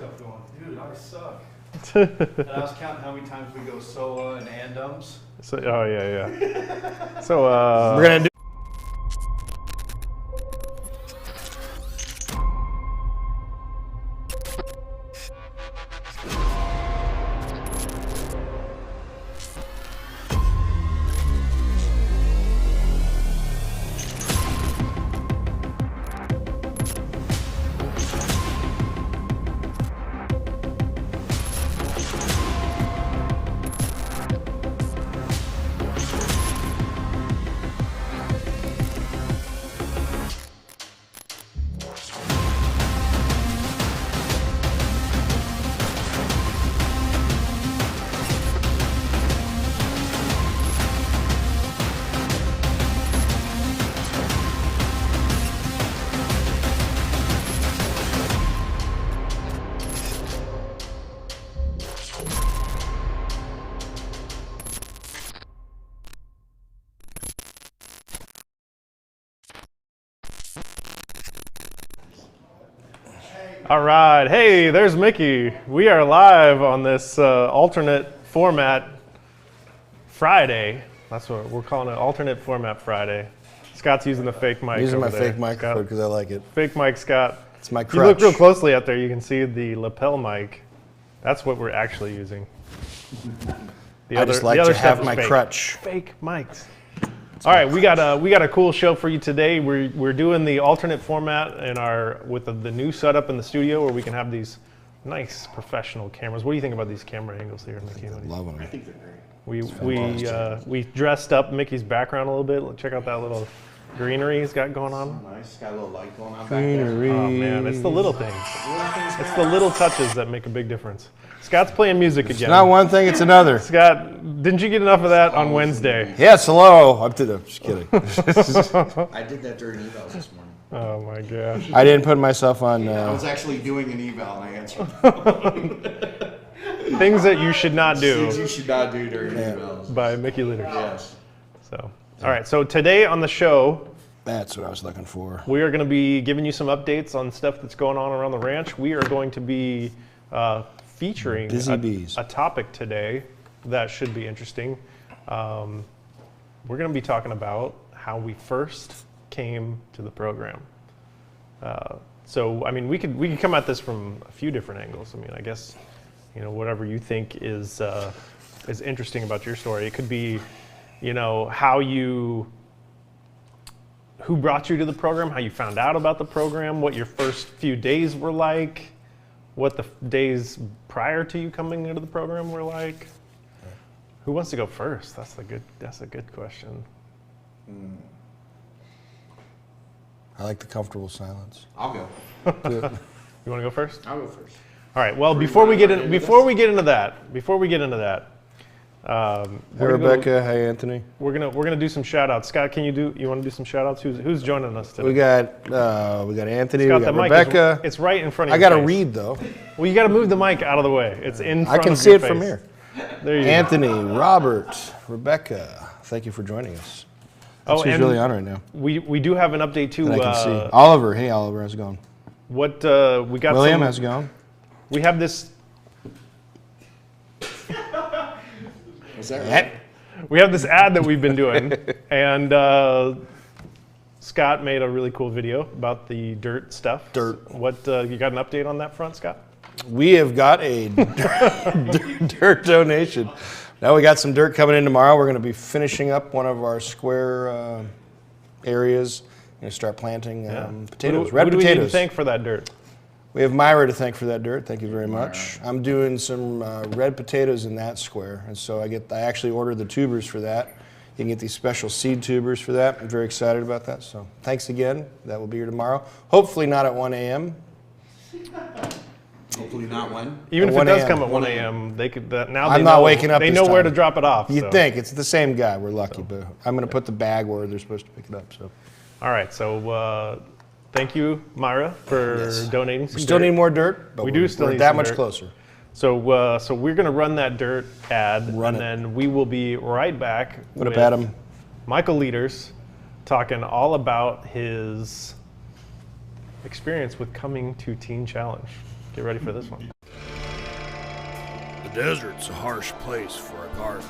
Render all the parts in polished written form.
stuff going. Dude, I suck. And I was counting how many times we go sola and andums. So, oh yeah. So we're gonna do. all right. Hey, there's Mickey. We are live on this alternate format Friday. That's what we're calling it, alternate format Friday. Scott's using the fake mic. Using my over there. fake microphone because I like it. Fake mic, Scott. It's my crutch. If you look real closely out there, you can see the lapel mic. That's what we're actually using. I just like to have my crutch. Fake mics. All right, we got a cool show for you today. We're doing the alternate format in with the new setup in the studio where we can have these nice professional cameras. What do you think about these camera angles here, Mickey? Love them. I think they're great. We dressed up Mickey's background a little bit. Check out that little greenery he's got going on. Nice. Got a little light going on Greenery. back Oh man, it's the little things. It's the little touches that make a big difference. Scott's playing music again. It's not one thing, it's another. Scott, didn't you get enough of that on Wednesday? Yes, hello. I'm just kidding. there. I did that during evals this morning. Oh my gosh. I didn't put myself on. I was actually doing an eval and I answered. Things that you should not do Things you should not do during evals. by Mickey Leaders. Yes. So, all right. So today on the show, That's what I was looking for. we are going to be giving you some updates on stuff that's going on around the ranch. We are going to be featuring Busy bees. a topic today that should be interesting. We're going to be talking about how we first came to the program. So, I mean, we could come at this from a few different angles. I mean, I guess, whatever you think is interesting about your story. It could be, who brought you to the program, how you found out about the program, what your first few days were like, what the days prior to you coming into the program were like. Who wants to go first? That's a good question. I like the comfortable silence. I'll go. You want to go first? I'll go first. All right. Well, before we get into that, Hey Rebecca, hey Anthony. we're gonna do some shout outs. Scott, you want to do some shout outs? Who's joining us today? We got Anthony, Scott, we got the mic Rebecca. it's right in front of I you. gotta read though. Well, you gotta move the mic out of the way. It's in front I can of see your it from face. here. There you go. Anthony, Robert, Rebecca, thank you for joining us. That's who's and really on right now. we do have an update too. That I can see. Oliver, hey Oliver, how's it going? What we got? William, how's it going? We have this. Is that right? We have this ad that we've been doing, and Scott made a really cool video about the dirt stuff. Dirt. What you got an update on that front, Scott? We have got a dirt donation. Now we got some dirt coming in tomorrow. We're going to be finishing up one of our square areas. We're going to start planting potatoes, red who do we need potatoes. to thank for that dirt? We have Myra to thank for that dirt. Thank you very much. I'm doing some red potatoes in that square, and so I actually ordered the tubers for that. You can get these special seed tubers for that. I'm very excited about that. So thanks again. That will be here tomorrow. Hopefully not at 1 a.m. Hopefully not when. Even if it 1 does a.m. come at 1 a.m., they could. Now I'm not waking up They this know where to time. drop it off. You'd so. think it's the same guy. We're lucky, but I'm going to put the bag where they're supposed to pick it up. So. All right. So thank you, Myra, for donating some We still dirt. need more dirt, but We do still we're need that some much dirt. closer. So we're going to run that dirt ad, Run and it. then we will be right back What with up, Adam? Michael Leaders talking all about his experience with coming to Teen Challenge. Get ready for this one. desert's a harsh place for a garden.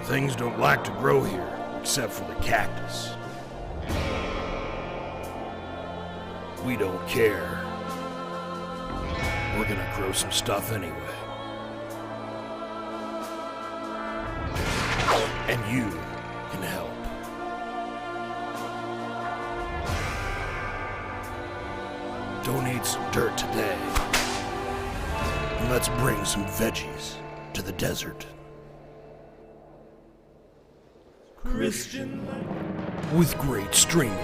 Things don't like to grow here, except for the cactus. We don't care. We're gonna grow some stuff anyway. And you can help. Donate some dirt today. And let's bring some veggies to the desert. Christian. With great streaming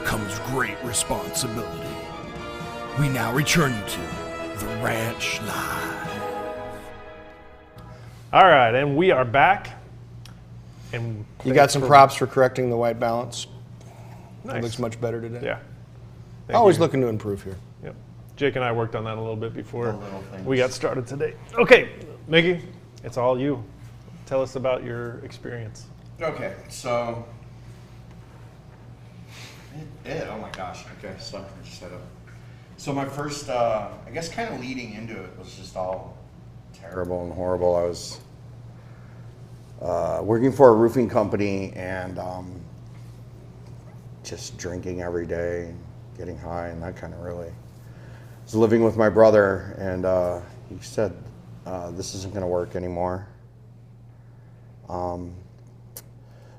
comes great responsibility. We now return you to The Ranch Live. All right, and we are back. And You got some props for correcting the white balance. Nice. It looks much better today. Yeah. Always looking to improve here. Yep. Jake and I worked on that a little bit before The little things. we got started today. Okay, Mickey, it's all you. Tell us about your experience. Okay, so. Oh my gosh. Okay, so I just set up. So my first, I guess, kind of leading into it was just all terrible and horrible. I was working for a roofing company and just drinking every day, getting high, and that kind of really. I was living with my brother, and he said, "This isn't going to work anymore."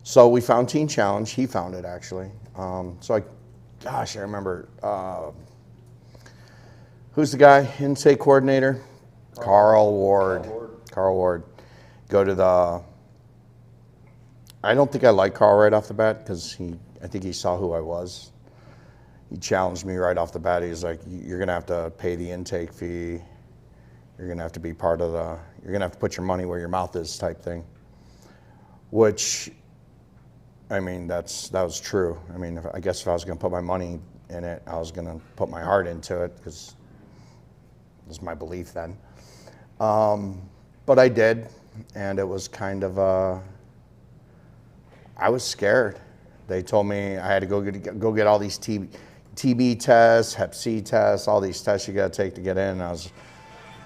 So we found Teen Challenge. He found it actually. I remember. Who's the guy? Intake coordinator? Carl Ward. Carl Ward. Go to the. I don't think I liked Carl right off the bat because I think he saw who I was. He challenged me right off the bat. He was like, "You're gonna have to pay the intake fee. You're gonna have to be part of the. You're gonna have to put your money where your mouth is," type thing. Which, I mean, that was true. I mean, I guess if I was gonna put my money in it, I was gonna put my heart into it because it was my belief then. But I did, and it was kind of I was scared. They told me I had to go get all these TB tests, Hep C tests, all these tests you got to take to get in. And I was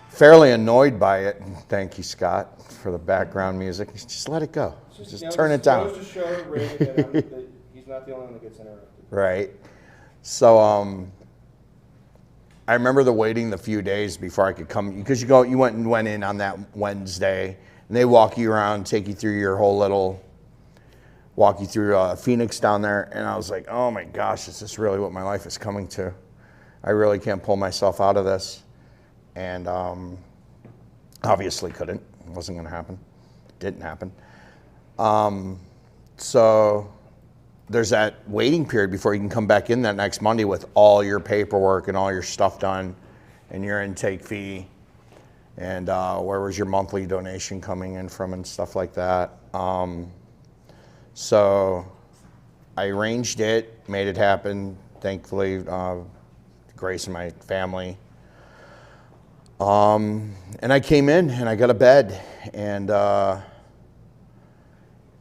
fairly annoyed by it. Thank you, Scott, for the background music. Just let it go. Just turn it down. Goes to show Ray that he's not the only one that gets interrupted. Right. So I remember waiting the few days before I could come, because you went in on that Wednesday, and they walk you around, take you through your whole little. Walk you through Phoenix down there, and I was like, oh my gosh, is this really what my life is coming to? I really can't pull myself out of this. And obviously couldn't. It wasn't going to happen. It didn't happen. So there's that waiting period before you can come back in that next Monday with all your paperwork and all your stuff done and your intake fee and where was your monthly donation coming in from and stuff like that. So I arranged it, made it happen, thankfully, Grace and my family. And I came in and I got a bed, and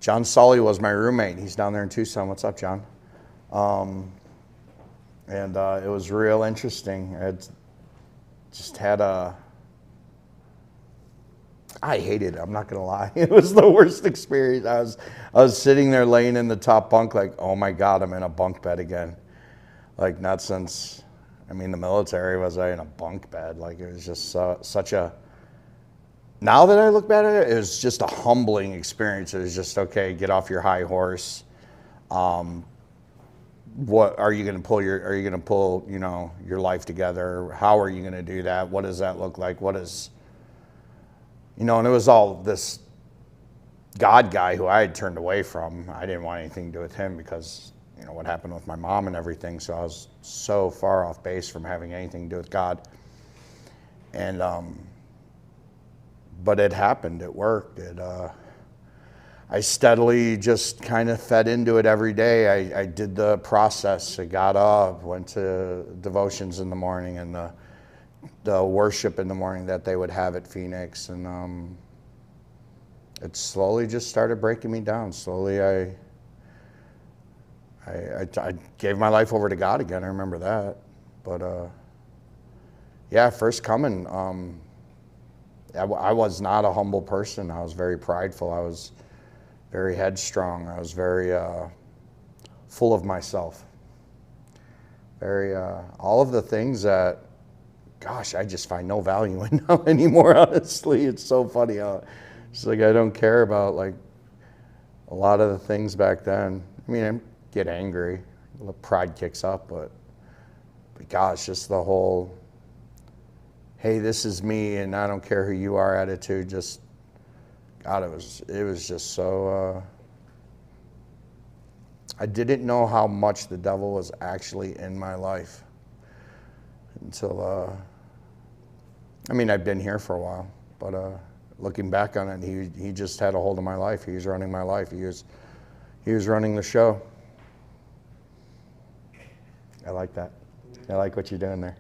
John Sully was my roommate. He's down there in Tucson. What's up, John? And it was real interesting. I hated it, I'm not gonna lie. It was the worst experience. I was sitting there laying in the top bunk like, oh my God, I'm in a bunk bed again. Like not since, the military was I in a bunk bed. Like it was just such a, now that I look back at it, it was just a humbling experience. It was just, okay, get off your high horse. What are you gonna pull your life together? How are you gonna do that? What does that look like? And it was all this God guy who I had turned away from. I didn't want anything to do with him because, what happened with my mom and everything. So I was so far off base from having anything to do with God. And, but it happened. It worked. I steadily just kind of fed into it every day. I did the process. I got up, went to devotions in the morning and the worship in the morning that they would have at Phoenix, and it slowly just started breaking me down. Slowly, I gave my life over to God again. I remember that, but yeah, first coming, I was not a humble person. I was very prideful. I was very headstrong. I was very full of myself. Very, all of the things that, gosh, I just find no value in now anymore, honestly. It's so funny how it's like I don't care about like a lot of the things back then. I mean, I get angry, the pride kicks up, but gosh, just the whole, hey, this is me and I don't care who you are attitude, just, God, it was just so, I didn't know how much the devil was actually in my life until, I mean, I've been here for a while, but looking back on it, he just had a hold of my life. He was running my life. He was running the show. I like that. I like what you're doing there.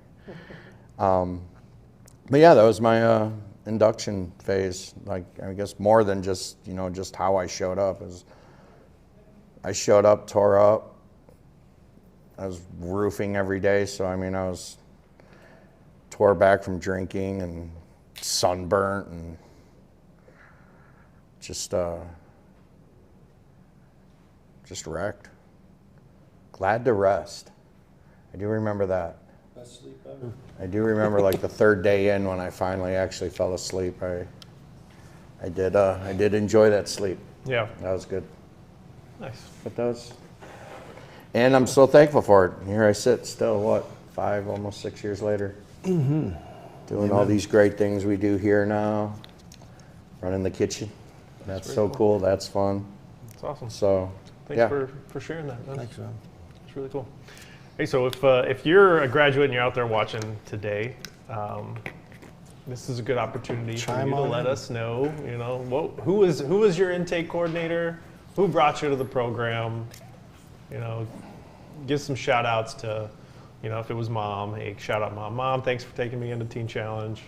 But yeah, that was my induction phase. Like, I guess more than just, you know, just how I showed up. I showed up, tore up. I was roofing every day, so I mean, I was tore back from drinking and sunburnt and just wrecked. Glad to rest. I do remember that. Best sleep ever. I do remember like the third day in when I finally actually fell asleep. I did enjoy that sleep. Yeah. That was good. Nice. But that was, and I'm so thankful for it. Here I sit still, what, 5, almost 6 years later. Mm-hmm. Doing all these great things we do here now. Running the kitchen. That's so cool. That's fun. That's awesome. So, Thanks yeah. for sharing that, man. Thanks, man. It's really cool. Hey, so if you're a graduate and you're out there watching today, this is a good opportunity for you to let us know, you know, who was your intake coordinator, who brought you to the program, you know, give some shout outs to, you know, if it was mom, hey, shout out mom, thanks for taking me into Teen Challenge,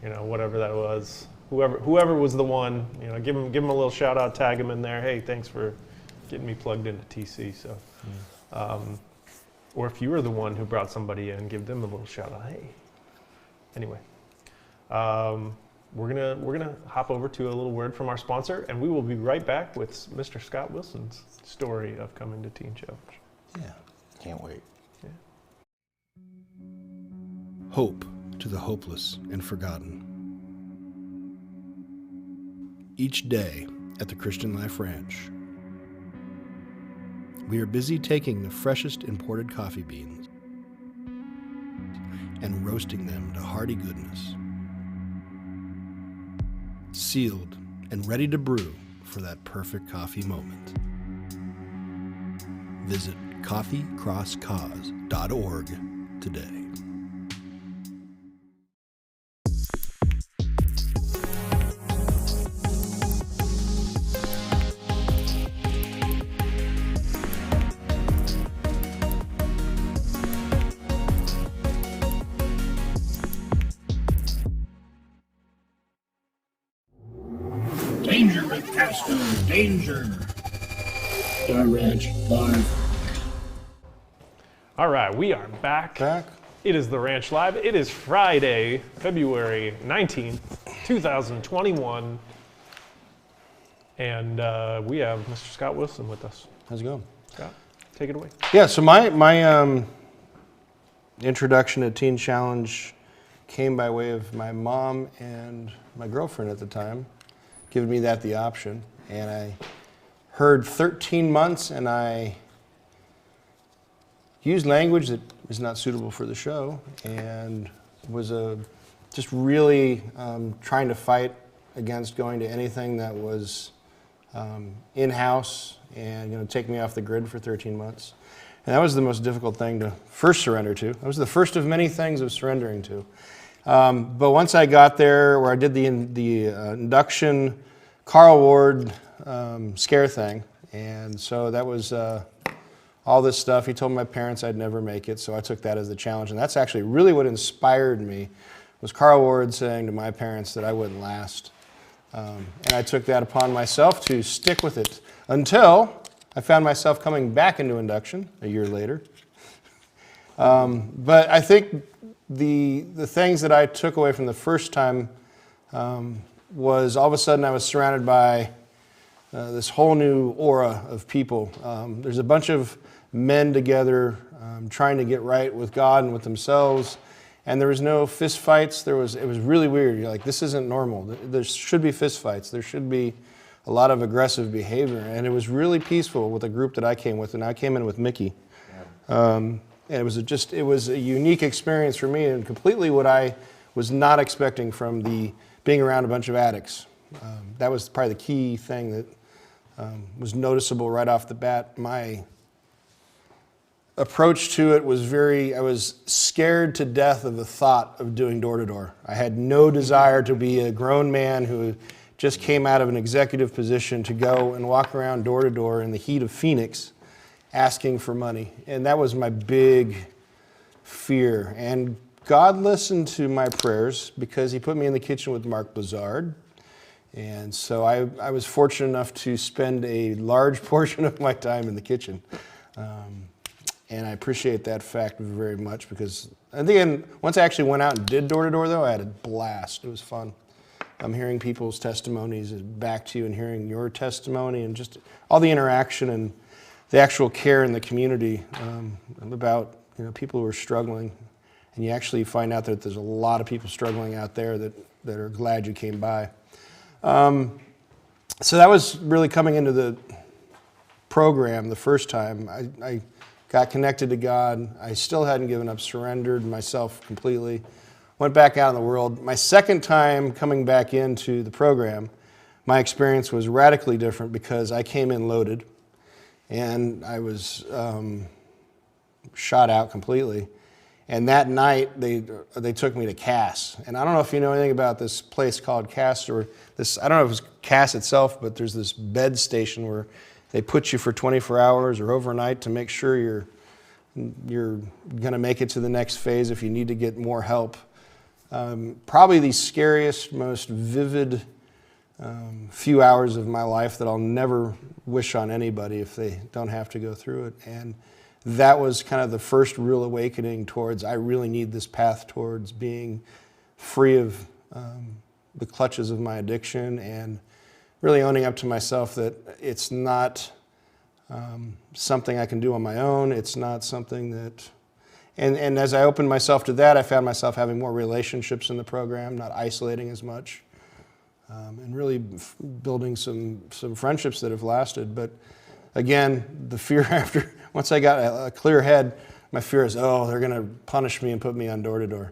you know, whatever that was, whoever was the one, you know, give them a little shout out, tag them in there, hey, thanks for getting me plugged into TC. So, or if you were the one who brought somebody in, give them a little shout out. Hey. Anyway, we're gonna hop over to a little word from our sponsor, and we will be right back with Mr. Scott Wilson's story of coming to Teen Challenge. Yeah. Can't wait. Yeah. Hope to the hopeless and forgotten. Each day at the Christian Life Ranch, we are busy taking the freshest imported coffee beans and roasting them to hearty goodness, sealed and ready to brew for that perfect coffee moment. Visit coffeecrosscause.org today. Danger with Castro, danger. The Ranch Live. All right, we are back. It is the Ranch Live. It is Friday, February 19th, 2021. And we have Mr. Scott Wilson with us. How's it going? Scott, take it away. Yeah, so my introduction to Teen Challenge came by way of my mom and my girlfriend at the time, giving me the option. And I heard 13 months, and I used language that is not suitable for the show, and was just really trying to fight against going to anything that was in-house and going to take me off the grid for 13 months. And that was the most difficult thing to first surrender to. That was the first of many things of surrendering to. But once I got there, where I did the induction Carl Ward scare thing, and so that was all this stuff. He told my parents I'd never make it, so I took that as the challenge. And that's actually really what inspired me, was Carl Ward saying to my parents that I wouldn't last. And I took that upon myself to stick with it until I found myself coming back into induction a year later. But I think the things that I took away from the first time was all of a sudden I was surrounded by this whole new aura of people. There's a bunch of men together trying to get right with God and with themselves, and there was no fist fights. It was really weird. You're like, this isn't normal. There should be fist fights. There should be a lot of aggressive behavior, and it was really peaceful with the group that I came with, and I came in with Mickey. And it was a unique experience for me, and completely what I was not expecting from being around a bunch of addicts. That was probably the key thing that was noticeable right off the bat. My approach to it was I was scared to death of the thought of doing door-to-door. I had no desire to be a grown man who just came out of an executive position to go and walk around door-to-door in the heat of Phoenix asking for money. And that was my big fear. And God listened to my prayers because he put me in the kitchen with Mark Blizzard. And so I was fortunate enough to spend a large portion of my time in the kitchen. And I appreciate that fact very much because, and then once I actually went out and did door-to-door though, I had a blast. It was fun. I'm hearing people's testimonies back to you and hearing your testimony and just all the interaction and the actual care in the community about people who are struggling. And you actually find out that there's a lot of people struggling out there that are glad you came by. So that was really coming into the program the first time. I got connected to God. I still hadn't given up, surrendered myself completely. Went back out in the world. My second time coming back into the program, my experience was radically different because I came in loaded and I was shot out completely. And that night, they took me to Cass. And I don't know if you know anything about this place called Cass, or this, I don't know if it's Cass itself, but there's this bed station where they put you for 24 hours or overnight to make sure you're going to make it to the next phase if you need to get more help. Probably the scariest, most vivid few hours of my life that I'll never wish on anybody if they don't have to go through it. And that was kind of the first real awakening towards, I really need this path towards being free of the clutches of my addiction and really owning up to myself that it's not something I can do on my own. It's not something that, and as I opened myself to that, I found myself having more relationships in the program, not isolating as much, and really building some friendships that have lasted. But again, the fear after, once I got a clear head, my fear is, they're going to punish me and put me on door-to-door.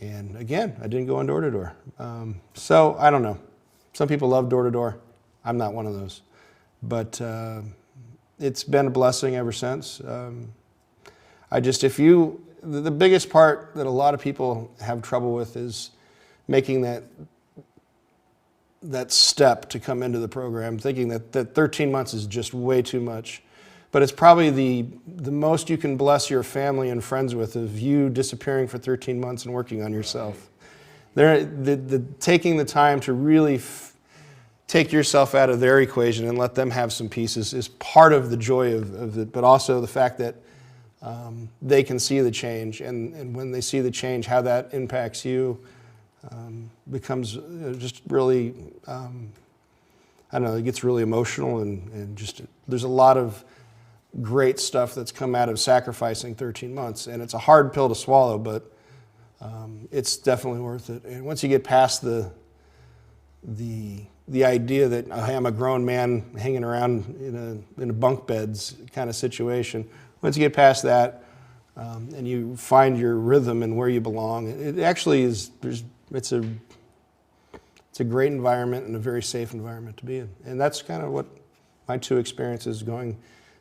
And again, I didn't go on door-to-door. So I don't know. Some people love door-to-door. I'm not one of those. But it's been a blessing ever since. The biggest part that a lot of people have trouble with is making that step to come into the program, thinking that 13 months is just way too much. But it's probably the most you can bless your family and friends with of you disappearing for 13 months and working on yourself. Taking the time to really take yourself out of their equation and let them have some pieces is part of the joy of it, but also the fact that they can see the change. And when they see the change, how that impacts you becomes just really, I don't know, it gets really emotional and just, there's a lot of great stuff that's come out of sacrificing 13 months. And it's a hard pill to swallow, but it's definitely worth it. And once you get past the idea that hey, I'm a grown man hanging around in a bunk beds kind of situation, once you get past that and you find your rhythm and where you belong, it actually is, it's a great environment and a very safe environment to be in. And that's kind of what my two experiences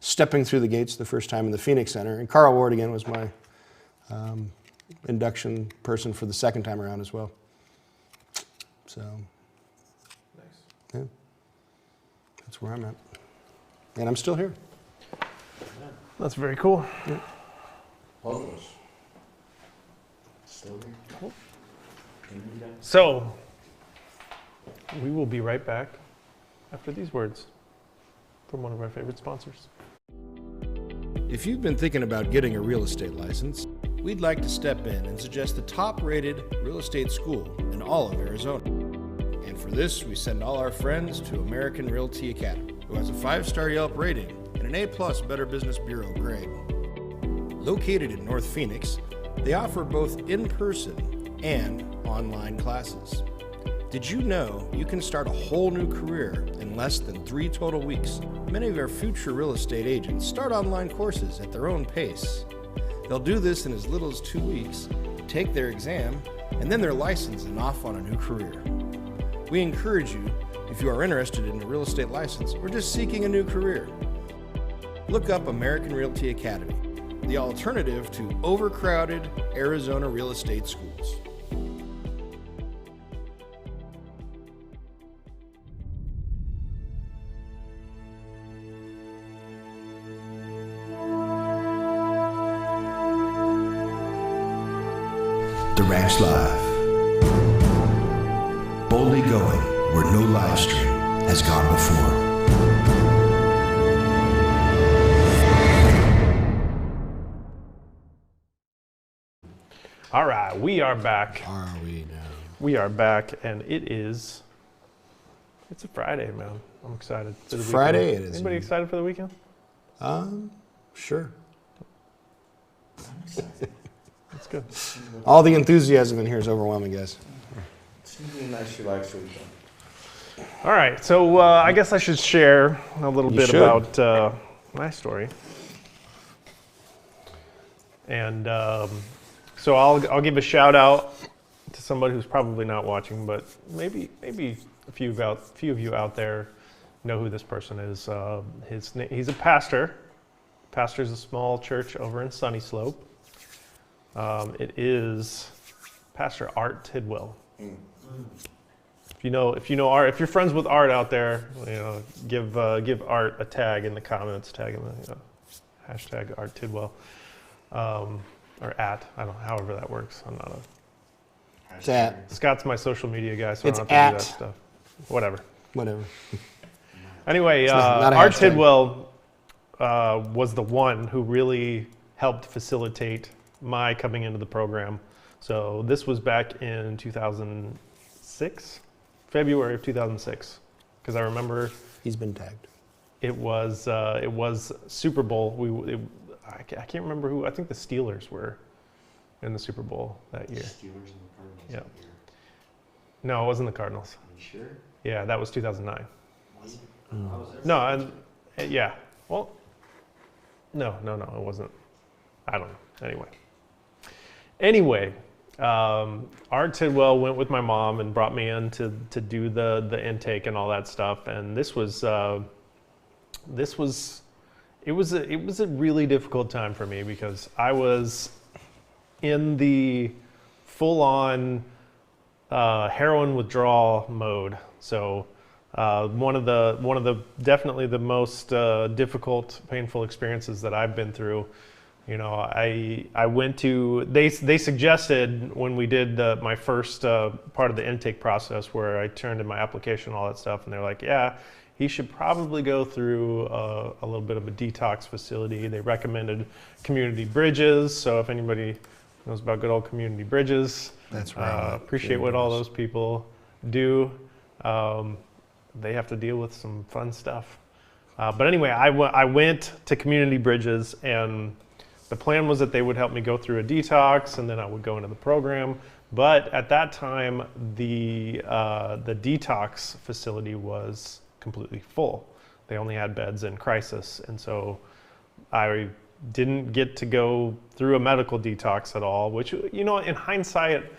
stepping through the gates the first time in the Phoenix Center. And Carl Ward, again, was my induction person for the second time around as well. So, nice. Yeah, that's where I'm at. And I'm still here. That's very cool. Yeah. Both of us. Still here. Cool. So, we will be right back after these words from one of our favorite sponsors. If you've been thinking about getting a real estate license, we'd like to step in and suggest the top-rated real estate school in all of Arizona. And for this, we send all our friends to American Realty Academy, who has a 5-star Yelp rating and an A+ Better Business Bureau grade. Located in North Phoenix, they offer both in-person and online classes. Did you know you can start a whole new career in less than 3 total weeks? Many of our future real estate agents start online courses at their own pace. They'll do this in as little as 2 weeks, take their exam, and then they're licensed and off on a new career. We encourage you, if you are interested in a real estate license or just seeking a new career, look up American Realty Academy, the alternative to overcrowded Arizona real estate schools. The Ranch Live. Boldly going where no live stream has gone before. All right, we are back. Are we now? We are back, and it's a Friday, man. I'm excited. For the Friday, weekend. it is. Anybody excited for the weekend? Sure. That's good. All the enthusiasm in here is overwhelming, guys. It's gonna be a nice, relaxed weekend. All right, so I guess I should share a little bit should. about my story. And so I'll give a shout out to somebody who's probably not watching, but maybe a few of you out there know who this person is. He's a pastor. Pastors a small church over in Sunny Slope. It is Pastor Art Tidwell. If you know Art, if you're friends with Art out there, give Art a tag in the comments. Tag him, hashtag Art Tidwell, or at, I don't know, however that works. I'm not a. It's at. Scott's my social media guy, so It's I don't have to at. do that stuff. Whatever. Whatever. Anyway, not a Art hashtag. Tidwell was the one who really helped facilitate my coming into the program. So this was back in 2006, February of 2006, because I remember He's been tagged. it was Super Bowl. I can't remember who. I think the Steelers were in the Super Bowl that year. Steelers and the Cardinals. Yeah. that year. No, it wasn't the Cardinals. Are you sure? Yeah, that was 2009. Was it? No, and yeah. Well, no, it wasn't. I don't know. Anyway, Art Tidwell went with my mom and brought me in to do the intake and all that stuff. And it was a really difficult time for me because I was in the full-on heroin withdrawal mode. So one of the definitely the most difficult, painful experiences that I've been through. I went to, they suggested when we did my first part of the intake process where I turned in my application, all that stuff, and they're like, yeah, he should probably go through a little bit of a detox facility. They recommended Community Bridges, so if anybody knows about good old Community Bridges, That's right. appreciate what all those people do. They have to deal with some fun stuff. But anyway, I went to Community Bridges, and the plan was that they would help me go through a detox, and then I would go into the program. But at that time, the detox facility was completely full. They only had beds in crisis, and so I didn't get to go through a medical detox at all. Which, in hindsight,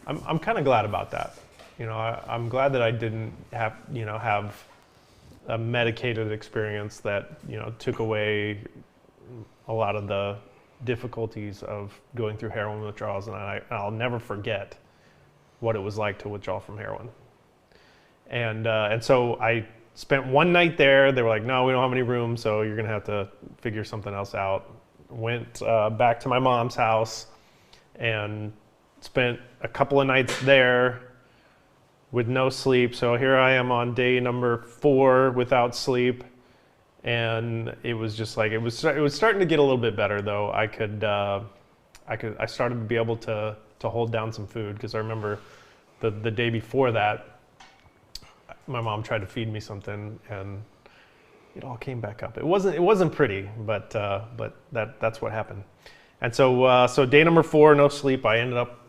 I'm kind of glad about that. I'm glad that I didn't have a medicated experience that took away a lot of the difficulties of going through heroin withdrawals, and I'll never forget what it was like to withdraw from heroin. And so I spent one night there. They were like, no, we don't have any rooms, so you're gonna have to figure something else out. Went back to my mom's house and spent a couple of nights there with no sleep. So here I am on day number 4 without sleep. And it was just like, it was starting to get a little bit better though. I I started to be able to hold down some food, because I remember the day before that, my mom tried to feed me something and it all came back up. It wasn't pretty, but that's what happened. And so day number 4, no sleep. I ended up.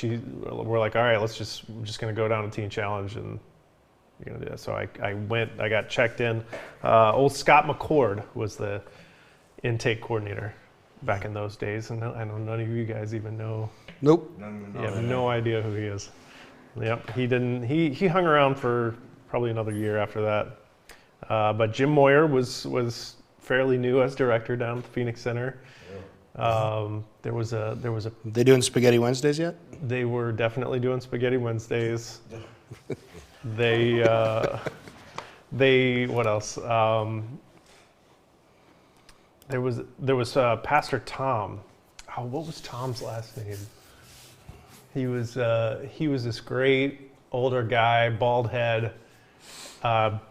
We're like, all right, we're just gonna go down a teen challenge, and you're gonna do that. So I went. I got checked in. Old Scott McCord was the intake coordinator back in those days, and I know none of you guys even know. Nope. You have no idea who he is. Yep, he didn't. He hung around for probably another year after that. But Jim Moyer was fairly new as director down at the Phoenix Center. There was a. They doing Spaghetti Wednesdays yet? They were definitely doing Spaghetti Wednesdays. They what else? There was Pastor Tom. Oh, what was Tom's last name? He was this great older guy, bald head,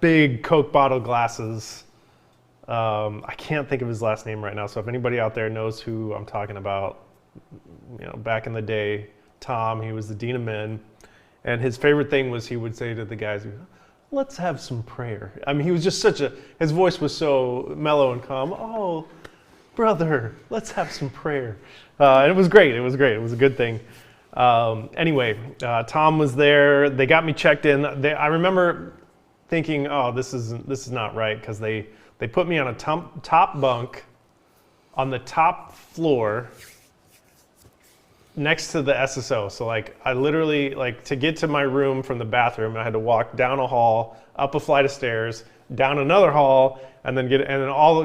big Coke bottle glasses. I can't think of his last name right now. So if anybody out there knows who I'm talking about, back in the day, Tom, he was the dean of men, and his favorite thing was he would say to the guys, "Let's have some prayer." I mean, he was just his voice was so mellow and calm. "Oh, brother, let's have some prayer." And it was great. It was great. It was a good thing. Anyway, Tom was there. They got me checked in. I remember thinking, "Oh, this is not right," because they put me on a top bunk on the top floor next to the SSO. So I literally, to get to my room from the bathroom, I had to walk down a hall, up a flight of stairs, down another hall, and then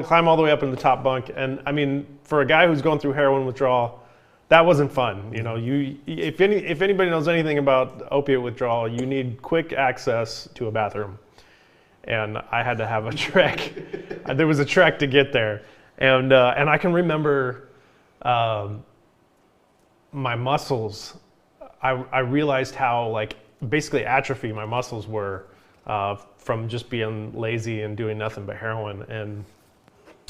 climb all the way up in the top bunk. And I mean, for a guy who's going through heroin withdrawal, that wasn't fun. If anybody knows anything about opiate withdrawal, you need quick access to a bathroom. And I had to have a trek. There was a trek to get there. And I can remember my muscles, I realized how basically atrophy my muscles were from just being lazy and doing nothing but heroin. And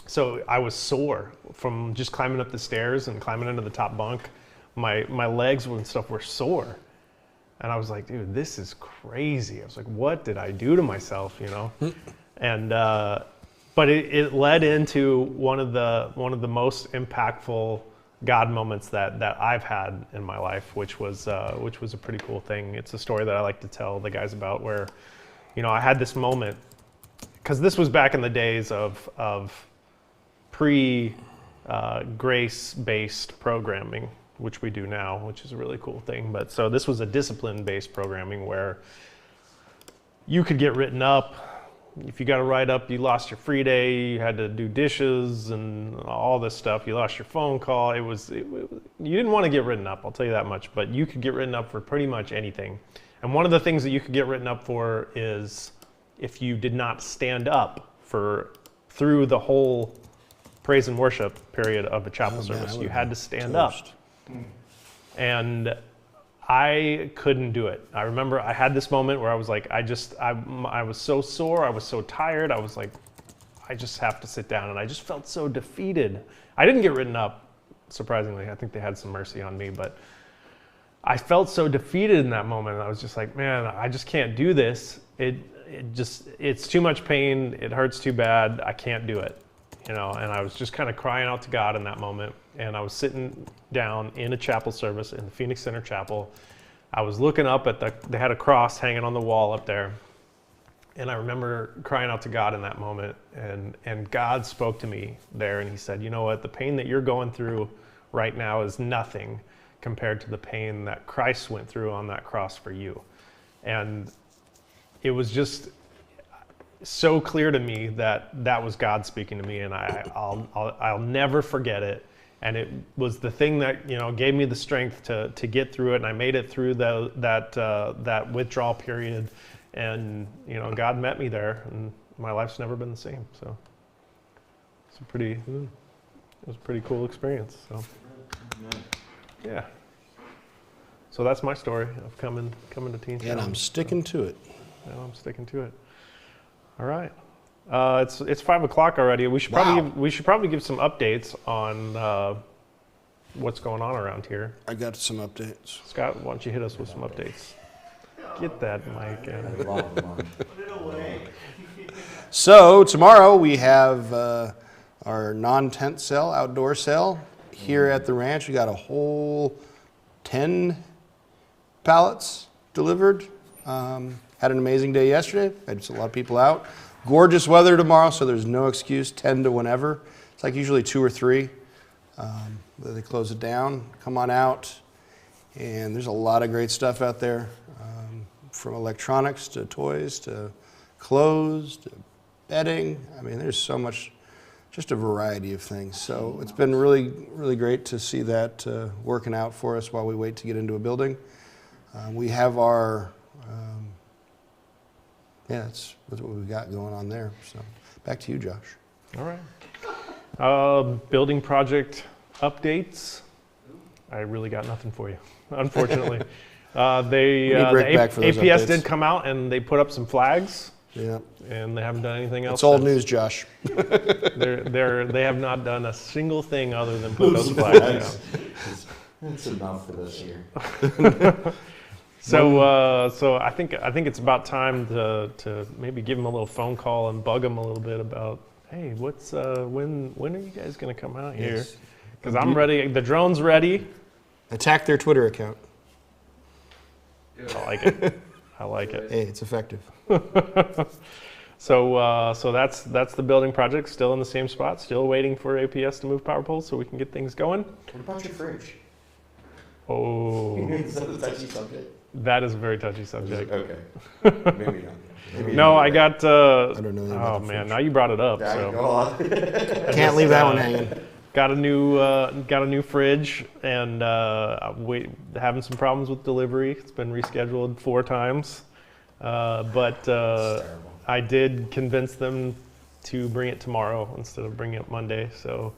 so I was sore from just climbing up the stairs and climbing into the top bunk. My legs and stuff were sore. And I was like, dude, this is crazy. I was like, what did I do to myself, And but it led into one of the most impactful God moments that I've had in my life, which was a pretty cool thing. It's a story that I like to tell the guys about, where, I had this moment, because this was back in the days of pre-grace-based programming, which we do now, which is a really cool thing. But so this was a discipline-based programming where you could get written up. If you got a write-up, you lost your free day, you had to do dishes and all this stuff. You lost your phone call. You didn't want to get written up, I'll tell you that much, but you could get written up for pretty much anything. And one of the things that you could get written up for is if you did not stand up through the whole praise and worship period of a chapel service. You had to stand up. And I couldn't do it. I remember I had this moment where I was like, I was so sore, I was so tired, I was like, I just have to sit down, and I just felt so defeated. I didn't get written up, surprisingly. I think they had some mercy on me, but I felt so defeated in that moment. I was just like, man, I just can't do this. It's too much pain, it hurts too bad, I can't do it. And I was just kind of crying out to God in that moment. And I was sitting down in a chapel service in the Phoenix Center Chapel. I was looking up they had a cross hanging on the wall up there. And I remember crying out to God in that moment. And God spoke to me there, and he said, you know what, the pain that you're going through right now is nothing compared to the pain that Christ went through on that cross for you. And it was just so clear to me that was God speaking to me, and I'll never forget it. And it was the thing that gave me the strength to get through it, and I made it through that withdrawal period. And God met me there, and my life's never been the same. So it was a pretty cool experience. So yeah. So that's my story of coming to Teen Challenge. And I'm sticking to it. Yeah, I'm sticking to it. All right. It's 5 o'clock already. We should probably give some updates on what's going on around here. I got some updates. Scott, why don't you hit us with some updates? Get that mic in. So tomorrow we have our non-tent sale, outdoor sale here at the ranch. We got a whole 10 pallets delivered. Had an amazing day yesterday. Had just a lot of people out. Gorgeous weather tomorrow, so there's no excuse. 10 to whenever. It's like usually 2 or 3. They close it down. Come on out. And there's a lot of great stuff out there, from electronics to toys to clothes to bedding. I mean, there's so much, just a variety of things. So it's been really, really great to see that working out for us while we wait to get into a building. We have our, that's what we got going on there. So back to you, Josh. All right. Building project updates. I really got nothing for you, unfortunately. APS updates. did come out and they put up some flags. Yeah. And they haven't done anything else. It's old since. news, Josh. They have not done a single thing other than put those flags down. That's enough for this year. So I think it's about time to maybe give them a little phone call and bug them a little bit about, hey, what's when are you guys going to come out here? Because I'm ready. The drone's ready. Attack their Twitter account. I like it. I like it. Hey, it's effective. So that's the building project. Still in the same spot. Still waiting for APS to move power poles so we can get things going. What about your fridge? Oh, Is that a touchy subject? that is a very touchy subject. Okay. Maybe not. Maybe No, not. I got. I don't know anything Oh about the man, fridge. now you brought it up. Yeah, So go on. Can't leave that one hanging. got a new fridge and having some problems with delivery. It's been rescheduled 4 times, but I did convince them to bring it tomorrow instead of bringing it Monday. So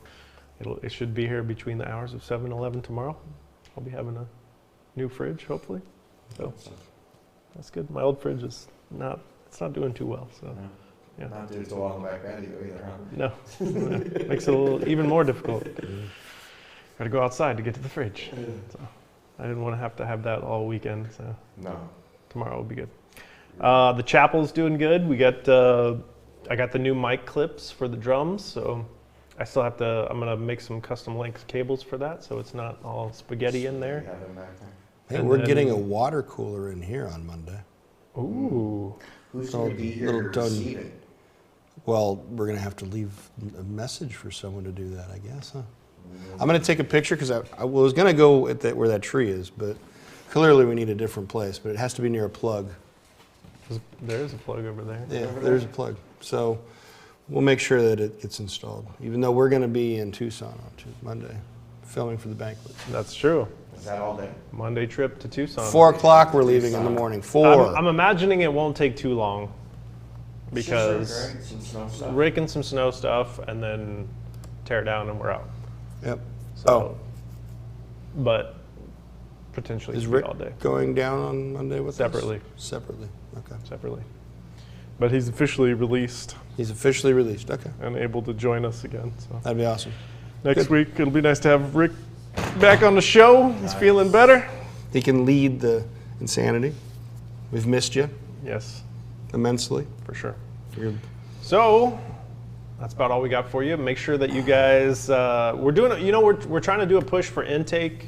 it should be here between the hours of 7 and 11 tomorrow. I'll be having a new fridge hopefully. So that's good. My old fridge is not doing too well. So. Yeah. Not doing so well in the back patio either, huh? No, makes it a little even more difficult. Got to go outside to get to the fridge. So I didn't want to have that all weekend. So No. tomorrow will be good. The chapel's doing good. We got I got the new mic clips for the drums, so I still have to. I'm gonna make some custom length cables for that, so it's not all spaghetti in We there. have them back there. Hey, And we're then- getting a water cooler in here on Monday. Ooh. Who's Oh, going to be here little to done. receive it? Well, we're going to have to leave a message for someone to do that, I guess, huh? I'm going to take a picture because I was going to go at where that tree is, but clearly we need a different place, but it has to be near a plug. There is a plug over there. Yeah, there's a plug. So we'll make sure that it gets installed, even though we're going to be in Tucson on Monday, filming for the banquet. That's true. Is that all day? Monday trip to Tucson. 4 o'clock we're leaving in the morning. 4. I'm imagining it won't take too long because Right? Some snow stuff. raking some snow stuff and then tear down and we're out. Yep. So, but potentially Is could be Rick all day going down on Monday with Separately. us? Separately. Okay. separately. But he's officially released He's officially released. Okay. and able to join us again. So That'd be awesome. next week it'll be nice to have Rick back on the show. He's feeling better. He can lead the insanity. We've missed you Yes, immensely. for sure. You're- So that's about all we got for you. Make sure that you guys, we're doing, we're trying to do a push for intake.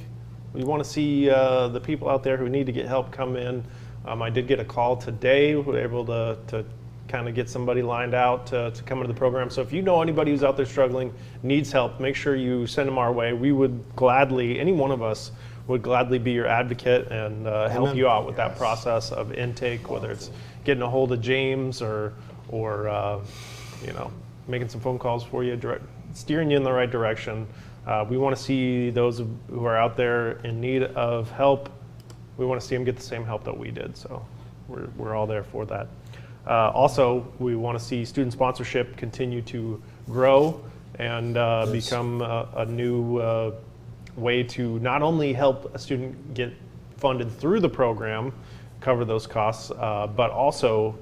We want to see the people out there who need to get help come in. I did get a call today. We were able to kind of get somebody lined out to come into the program. So if you know anybody who's out there struggling, needs help, make sure you send them our way. We would gladly, any one of us would gladly be your advocate and help Amen. you out with that process of intake, whether it's getting a hold of James or making some phone calls for you, steering you in the right direction. We want to see those who are out there in need of help. We want to see them get the same help that we did. So we're all there for that. Also, we want to see student sponsorship continue to grow and become a new way to not only help a student get funded through the program, cover those costs, but also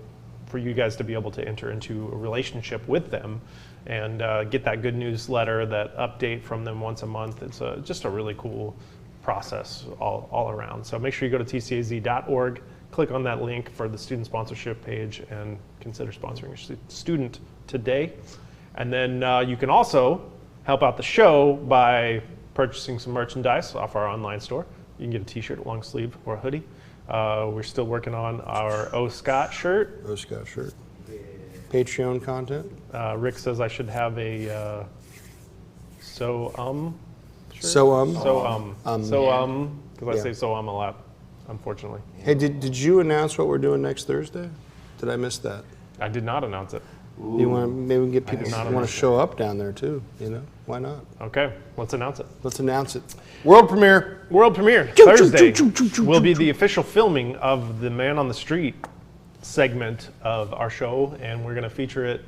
for you guys to be able to enter into a relationship with them and get that good newsletter, that update from them once a month. It's just a really cool process all around. So make sure you go to tcaz.org, click on that link for the student sponsorship page, and consider sponsoring your student today. And then you can also help out the show by purchasing some merchandise off our online store. You can get a t-shirt, a long sleeve, or a hoodie. We're still working on our O. Scott shirt. O. Scott shirt. Patreon content. Rick says I should have a shirt. Because I say so a lot, unfortunately. Hey, did you announce what we're doing next Thursday? Did I miss that? I did not announce it. You want maybe we can get people who want to show up down there too? You know, why not? Okay, let's announce it. Let's announce it. World premiere. World premiere Thursday will be the official filming of the Man on the Street segment of our show, and we're going to feature it.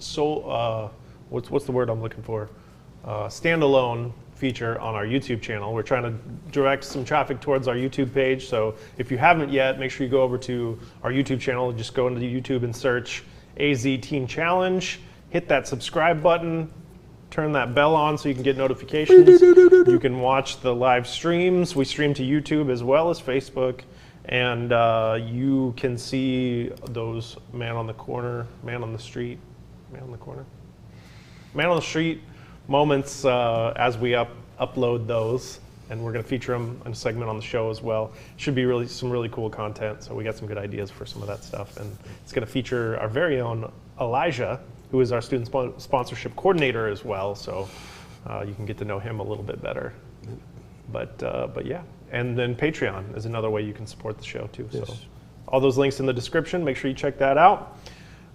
So, what's the word I'm looking for? Standalone feature on our YouTube channel. We're trying to direct some traffic towards our YouTube page. So if you haven't yet, make sure you go over to our YouTube channel. Just go into YouTube and search AZ Teen Challenge. Hit that subscribe button. Turn that bell on so you can get notifications. You can watch the live streams. We stream to YouTube as well as Facebook. And you can see those Man on the Street moments as we upload those, and we're going to feature them in a segment on the show as well. Should be some really cool content, so we got some good ideas for some of that stuff, and it's going to feature our very own Elijah, who is our student sponsorship coordinator as well, so you can get to know him a little bit better. But yeah, and then Patreon is another way you can support the show too. Yes. So all those links in the description, make sure you check that out.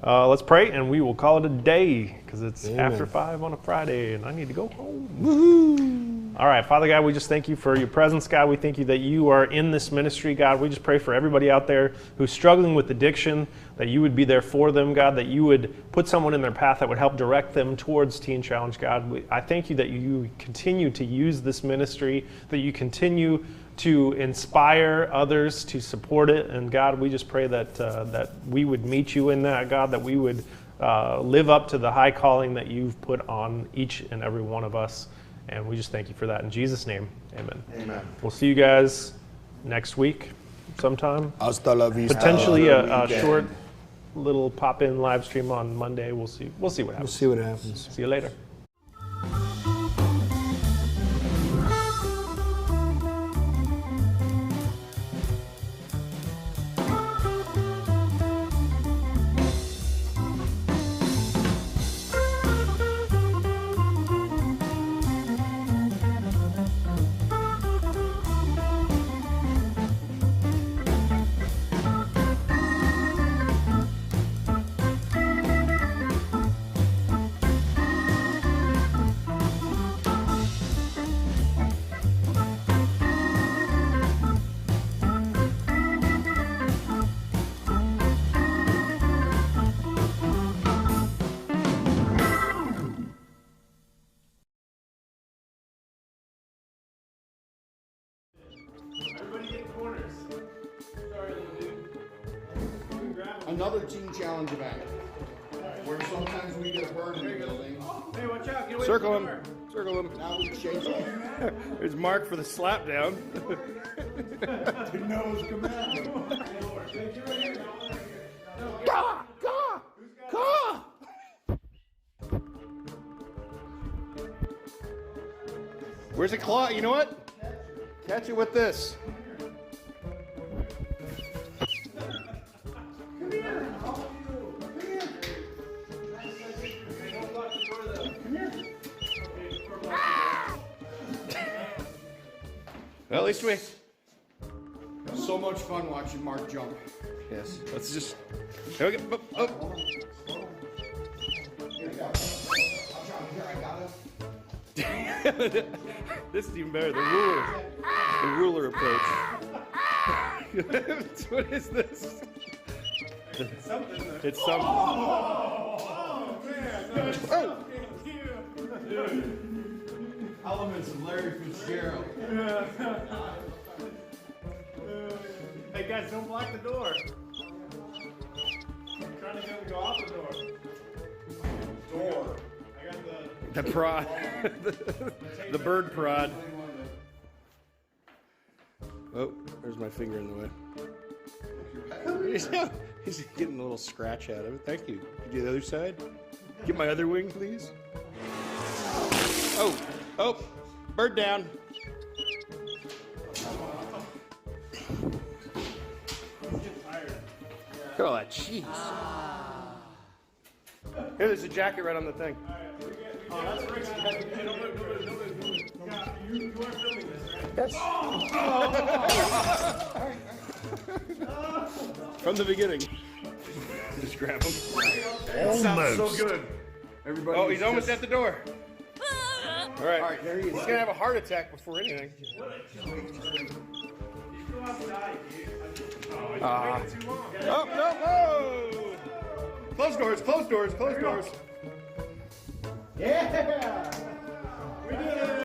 Let's pray, and we will call it a day, because it's after 5 on a Friday, and I need to go home. Woo-hoo. All right, Father God, we just thank you for your presence, God. We thank you that you are in this ministry, God. We just pray for everybody out there who's struggling with addiction, that you would be there for them, God, that you would put someone in their path that would help direct them towards Teen Challenge, God. I thank you that you continue to use this ministry, that you continue to inspire others to support it. And God, we just pray that we would meet you in that, God, that we would live up to the high calling that you've put on each and every one of us. And we just thank you for that. In Jesus' name, amen. Amen. We'll see you guys next week sometime. Hasta la vista. Potentially a short little pop-in live stream on Monday. We'll see what happens. We'll see what happens. See you later. Another Teen Challenge event where sometimes we get burned in the building. Hey, watch out. Get away Circle from the him. door. Circle him. Now we shake it. There's Mark for the slap down. Didn't know it was command. Where's the claw? You know what? Catch it with this. Well, at least we. So much fun watching Mark jump. Yes. Let's just. Here we go. Oh. Here I got it. This is even better. The ruler approach. What is this? It's something. It's something. Oh, man. Oh. Elements of Larry Fitzgerald. Hey guys, don't block the door. think I'm gonna go out the door. I got The prod. The bird prod. Oh, there's my finger in the way. He's getting a little scratch out of it. Thank you. Could you do the other side? Get my other wing, please. Oh, bird down. Look at all that cheese. Here, there's a jacket right on the thing. Oh, that's Rick's. You are filming this, right? Yes. From the beginning. Just grab him. Almost. So good. Everybody. Oh, he's almost at the door. All right. All right, there he is. He's gonna have a heart attack before anything. You still have to die, dude. Oh, you waited too long. Oh, no, no! Close doors, close doors, close doors. Yeah.